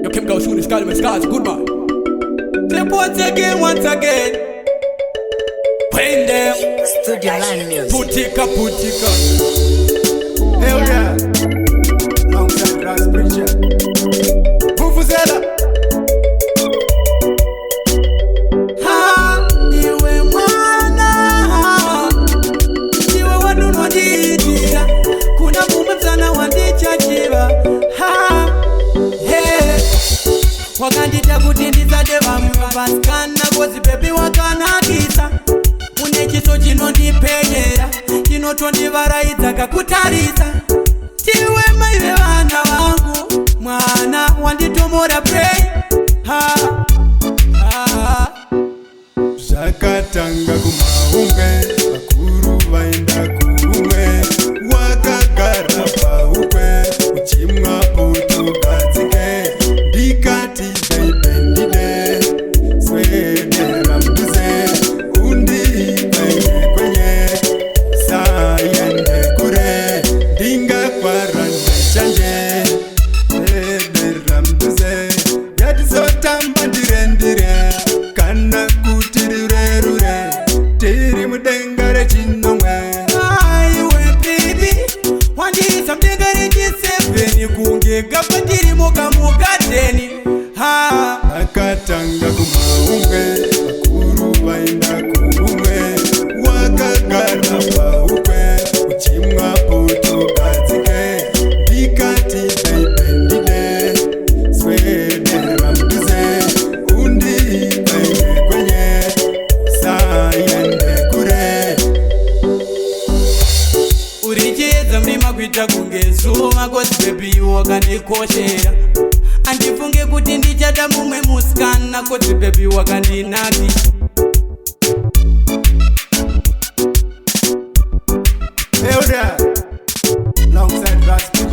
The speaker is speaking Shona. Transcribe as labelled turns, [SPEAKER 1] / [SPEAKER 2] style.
[SPEAKER 1] You keep go shoot the sky, my scars, goodbye. Step once again. When them
[SPEAKER 2] Studio Line Music.
[SPEAKER 1] putika.
[SPEAKER 3] Hell yeah. Alongside Ras Preacher. Vuvuzela.
[SPEAKER 1] Ha, iwe mwana, iwe wanu wanditira, kuna mume sana wandichachiva. Ha, hey, wakandita kuti ndizade vamwe vasikana, kozi baby wakanakisa. Une chiso chinondipeyera, chinotondivaraidza kakutarisa. Tiwe maive vana vangu, mwana wanditomora play. Ha, ha.
[SPEAKER 3] Zvakatanga kumaungwe, vakuru vaenda kuumwe, wakagara paukwe, uchimwa putugadzike, ndikati baby ndide, swedera mduze, undiipe kwenye, sayende kure, ndingakwara ndechanje, swedera mduze, yatizotamba ndirendire, kana kuti rurerure tiri mudenga rechinomwe.
[SPEAKER 1] Aiwe baby, wandiisa mudenga rechi7 kunge gapa tiri mukamugadheni. Ha,
[SPEAKER 3] Akatanga kumaungwe, vakuru vaenda kuumwe, wakagara paukwe, uchimwa putugadzike, ndikati baby ndide, swedera mduze, undipe kwenye, sayende kure.
[SPEAKER 1] urichiedza mrima kuita kunge zuva, kozi baby wakandikoshera. Andifunge kuti ndichada mumwe musikana, kozi baby wakandinaki.
[SPEAKER 3] Hell yeah. Alongside Ras Preacher.